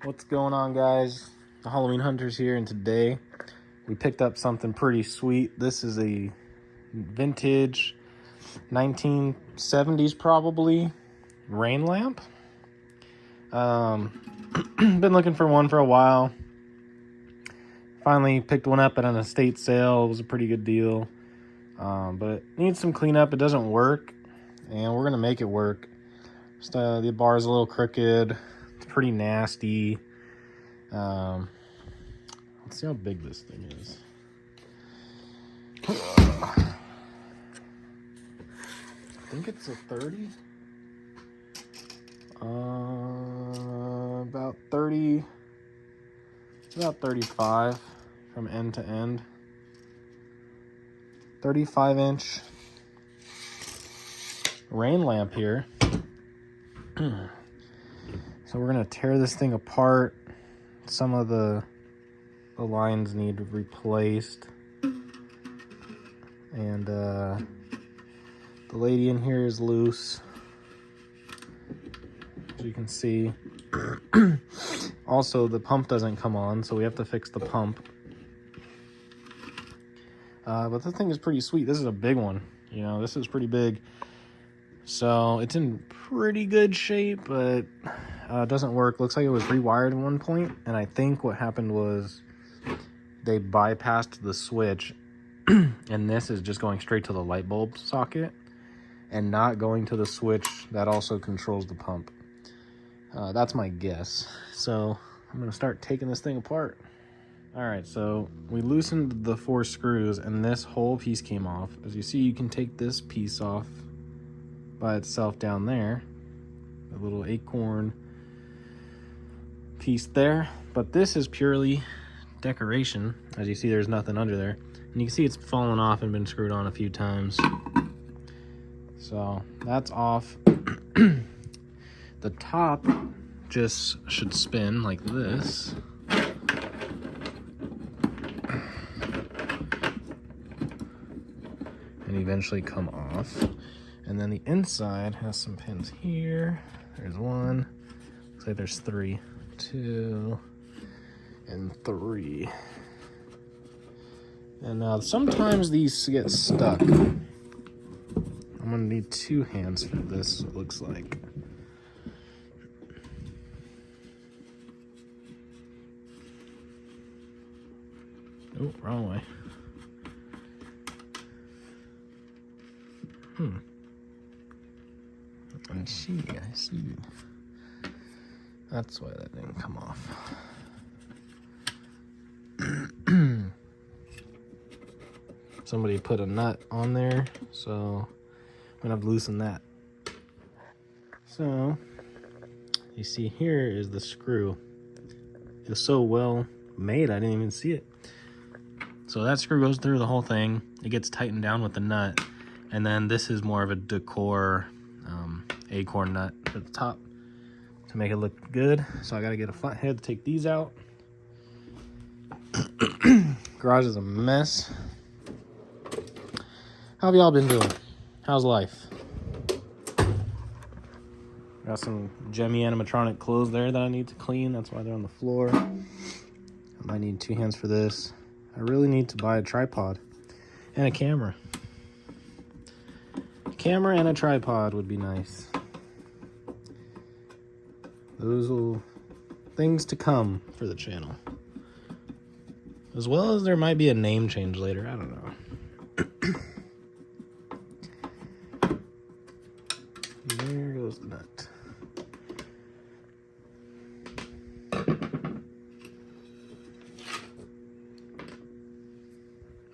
What's going on, guys? The Halloween Hunters here, and today we picked up something pretty sweet. This is a vintage 1970s probably rain lamp. Been looking for one for a while. Finally picked one up at an estate sale. It was a pretty good deal, but it needs some cleanup. It doesn't work, and we're gonna make it work. Just, the bar is a little crooked. It's pretty nasty. Let's see how big this thing is. I think it's a 30. About 30. It's about 35 from end to end. 35-inch rain lamp here. So we're gonna tear this thing apart. Some of the lines need replaced, and the lady in here is loose, as you can see. Also, the pump doesn't come on, so we have to fix the pump. But this thing is pretty sweet. This is a big one. You know, this is pretty big. So it's in pretty good shape, but it doesn't work. Looks like it was rewired at one point, and I think what happened was they bypassed the switch, and this is just going straight to the light bulb socket and not going to the switch that also controls the pump. That's my guess. So I'm gonna start taking this thing apart. All right, so we loosened the 4 screws, and this whole piece came off. As you see, you can take this piece off by itself down there, a little acorn piece there, but this is purely decoration. As you see, there's nothing under there, and you can see it's fallen off and been screwed on a few times. So that's off. The top just should spin like this, and eventually come off. And then the inside has some pins here. There's one. Looks like there's 3. 2 and 3. And sometimes these get stuck. I'm gonna need 2 hands for this, it looks like. Oh, wrong way. I see. That's why that didn't come off. Somebody put a nut on there, so I'm gonna have to loosen that. So, you see here is the screw. It's so well made, I didn't even see it. So that screw goes through the whole thing. It gets tightened down with the nut. And then this is more of a decor acorn nut at the top to make it look good. So I gotta get a flat head to take these out. Garage is a mess. How have y'all been doing? How's life? Got some Gemmy animatronic clothes there that I need to clean. That's why they're on the floor. I might need 2 hands for this. I really need to buy a tripod and a camera. A camera and a tripod would be nice. Those will things to come for the channel. As well as there might be a name change later. I don't know. There goes the nut.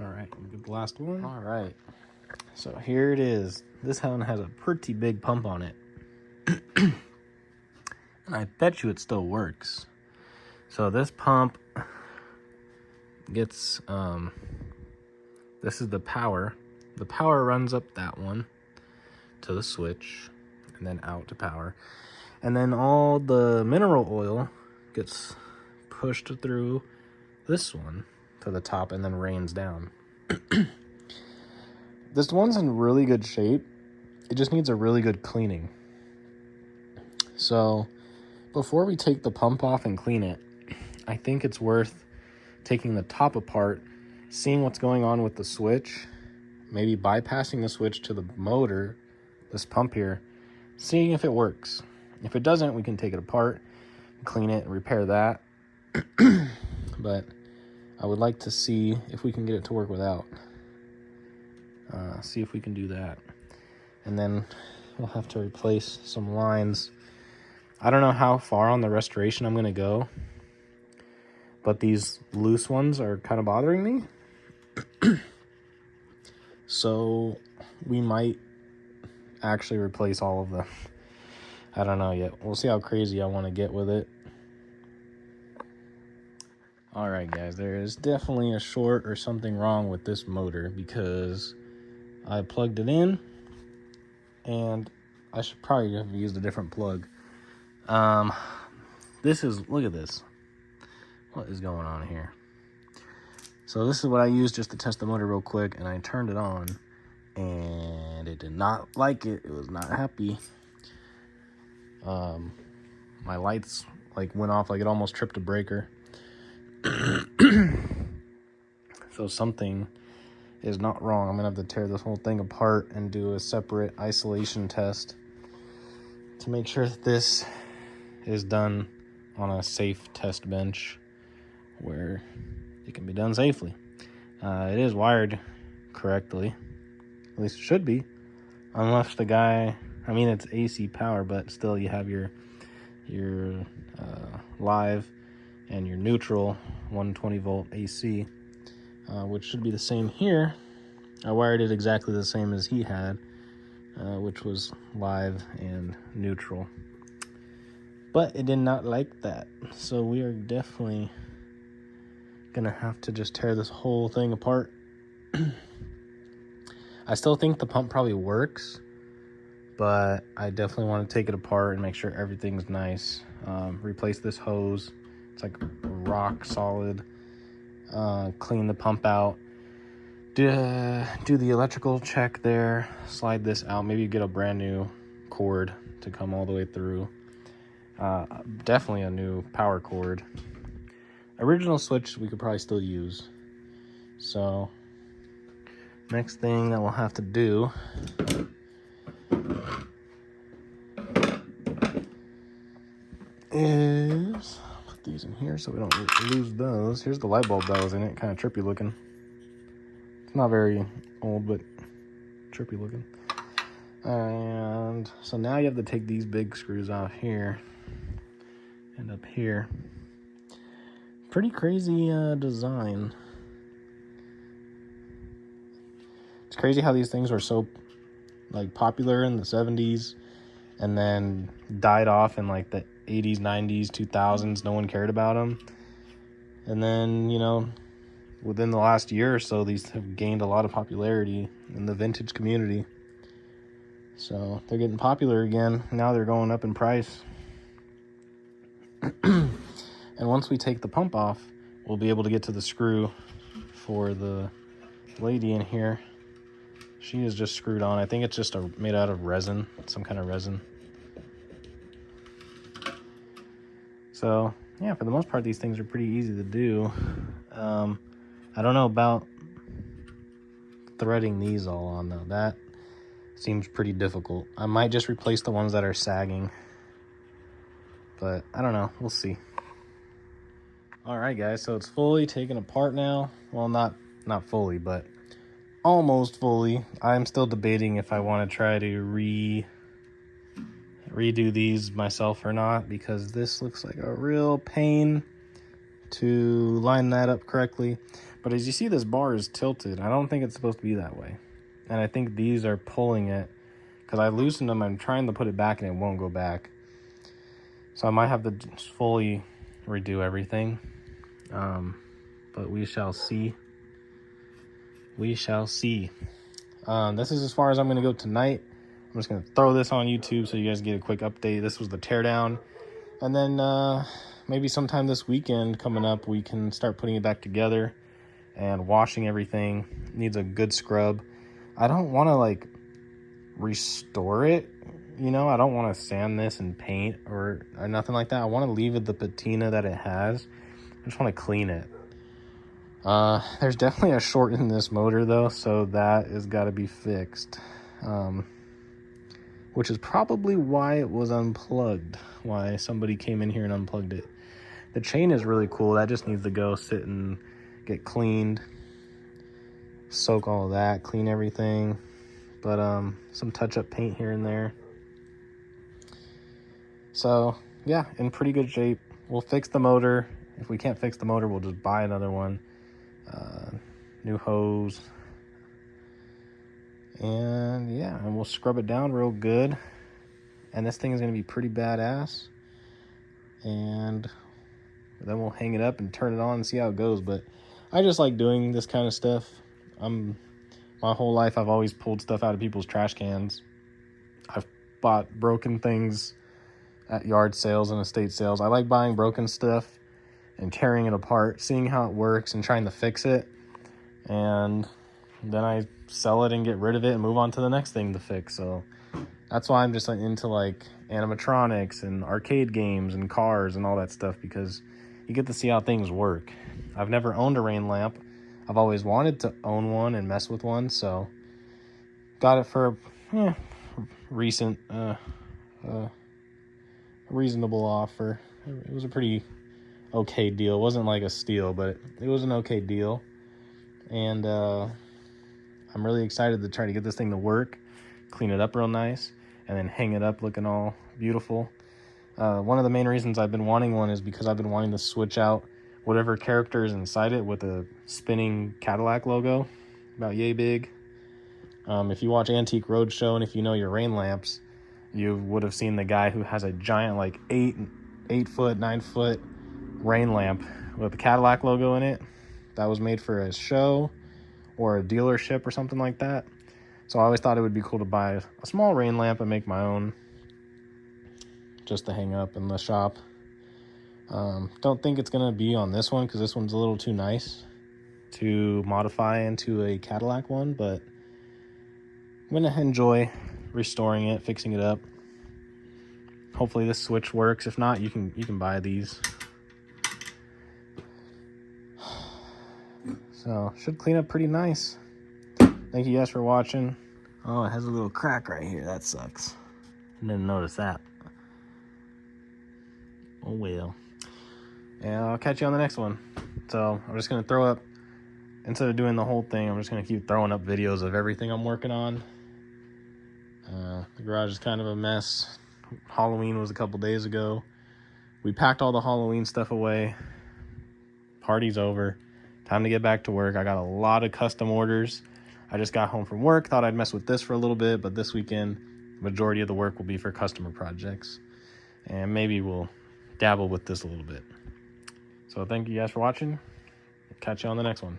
All right, get the last one. All right, so here it is. This one has a pretty big pump on it. And I bet you it still works. So this pump gets, this is the power. The power runs up that one to the switch and then out to power. And then all the mineral oil gets pushed through this one to the top and then rains down. This one's in really good shape. It just needs a really good cleaning. So before we take the pump off and clean it, I think it's worth taking the top apart, seeing what's going on with the switch, maybe bypassing the switch to the motor, this pump here, seeing if it works. If it doesn't, we can take it apart, clean it, and repair that. But I would like to see if we can get it to work without. See if we can do that. And then we'll have to replace some lines. I don't know how far on the restoration I'm going to go, but these loose ones are kind of bothering me. So we might actually replace all of them. I don't know yet. We'll see how crazy I want to get with it. All right, guys, there is definitely a short or something wrong with this motor because I plugged it in and I should probably have used a different plug. Look at this. What is going on here? So this is what I used just to test the motor real quick, and I turned it on and it did not like it. It was not happy. My lights like went off, like it almost tripped a breaker. So something is not wrong. I'm gonna have to tear this whole thing apart and do a separate isolation test to make sure that this is done on a safe test bench where it can be done safely. It is wired correctly, at least it should be, unless the guy, I mean it's AC power, but still you have your live and your neutral 120 volt AC, which should be the same here. I wired it exactly the same as he had, which was live and neutral, but it did not like that. So we are definitely gonna have to just tear this whole thing apart. I still think the pump probably works, but I definitely want to take it apart and make sure everything's nice. Replace this hose. It's like rock solid. Clean the pump out. Do the electrical check there. Slide this out. Maybe get a brand new cord to come all the way through. Definitely a new power cord. Original switch we could probably still use. So next thing that we'll have to do is put these in here so we don't lose those. Here's the light bulb that was in it, kind of trippy looking. It's not very old, but trippy looking. And so now you have to take these big screws off here and up here. Pretty crazy design. It's crazy how these things were so like popular in the 70s and then died off in like the 80s, 90s, 2000s. No one cared about them. And then, you know, within the last year or so, these have gained a lot of popularity in the vintage community. So they're getting popular again. Now they're going up in price. And once we take the pump off, we'll be able to get to the screw for the lady in here. She is just screwed on. I think it's just made out of resin, some kind of resin. So yeah, for the most part, these things are pretty easy to do. I don't know about threading these all on though. That seems pretty difficult. I might just replace the ones that are sagging, but I don't know. We'll see. All right, guys, so it's fully taken apart now. Well, not fully, but almost fully. I'm still debating if I want to try to redo these myself or not, because this looks like a real pain to line that up correctly. But as you see, this bar is tilted. I don't think it's supposed to be that way. And I think these are pulling it, because I loosened them. I'm trying to put it back and it won't go back. So I might have to just fully redo everything. But we shall see. We shall see. This is as far as I'm going to go tonight. I'm just going to throw this on YouTube so you guys get a quick update. This was the teardown. And then maybe sometime this weekend coming up, we can start putting it back together and washing everything. It needs a good scrub. I don't want to like restore it, you know, I don't want to sand this and paint or nothing like that. I want to leave it the patina that it has. I just want to clean it. There's definitely a short in this motor though, so that has got to be fixed. Which is probably why it was unplugged, why somebody came in here and unplugged it. The chain is really cool. That just needs to go sit and get cleaned, soak all of that, clean everything. But some touch-up paint here and there. So yeah, in pretty good shape. We'll fix the motor. If we can't fix the motor, we'll just buy another one. New hose. And yeah, and we'll scrub it down real good. And this thing is going to be pretty badass. And then we'll hang it up and turn it on and see how it goes. But I just like doing this kind of stuff. My whole life I've always pulled stuff out of people's trash cans. I've bought broken things at yard sales and estate sales. I like buying broken stuff and tearing it apart, seeing how it works and trying to fix it. And then I sell it and get rid of it and move on to the next thing to fix. So that's why I'm just into like animatronics and arcade games and cars and all that stuff, because you get to see how things work. I've never owned a rain lamp. I've always wanted to own one and mess with one, so got it for a reasonable offer. It was a pretty okay deal. It wasn't like a steal, but it was an okay deal. And I'm really excited to try to get this thing to work, clean it up real nice, and then hang it up looking all beautiful. One of the main reasons I've been wanting one is because I've been wanting to switch out whatever character is inside it with a spinning Cadillac logo, about yay big. If you watch Antique Roadshow and if you know your rain lamps, you would have seen the guy who has a giant like 9-foot rain lamp with the Cadillac logo in it. That was made for a show or a dealership or something like that. So I always thought it would be cool to buy a small rain lamp and make my own, just to hang up in the shop. Don't think it's gonna be on this one because this one's a little too nice to modify into a Cadillac one, but I'm gonna enjoy restoring it, fixing it up. Hopefully this switch works. If not, you can buy these. So should clean up pretty nice. Thank you guys for watching. Oh, it has a little crack right here. That sucks. I didn't notice that. Oh well. And I'll catch you on the next one. So I'm just gonna throw up, instead of doing the whole thing, I'm just gonna keep throwing up videos of everything I'm working on. The garage is kind of a mess. Halloween was a couple days ago. We packed all the Halloween stuff away. Party's over. Time to get back to work. I got a lot of custom orders. I just got home from work, thought I'd mess with this for a little bit, but this weekend, the majority of the work will be for customer projects. And maybe we'll dabble with this a little bit. So thank you guys for watching. Catch you on the next one.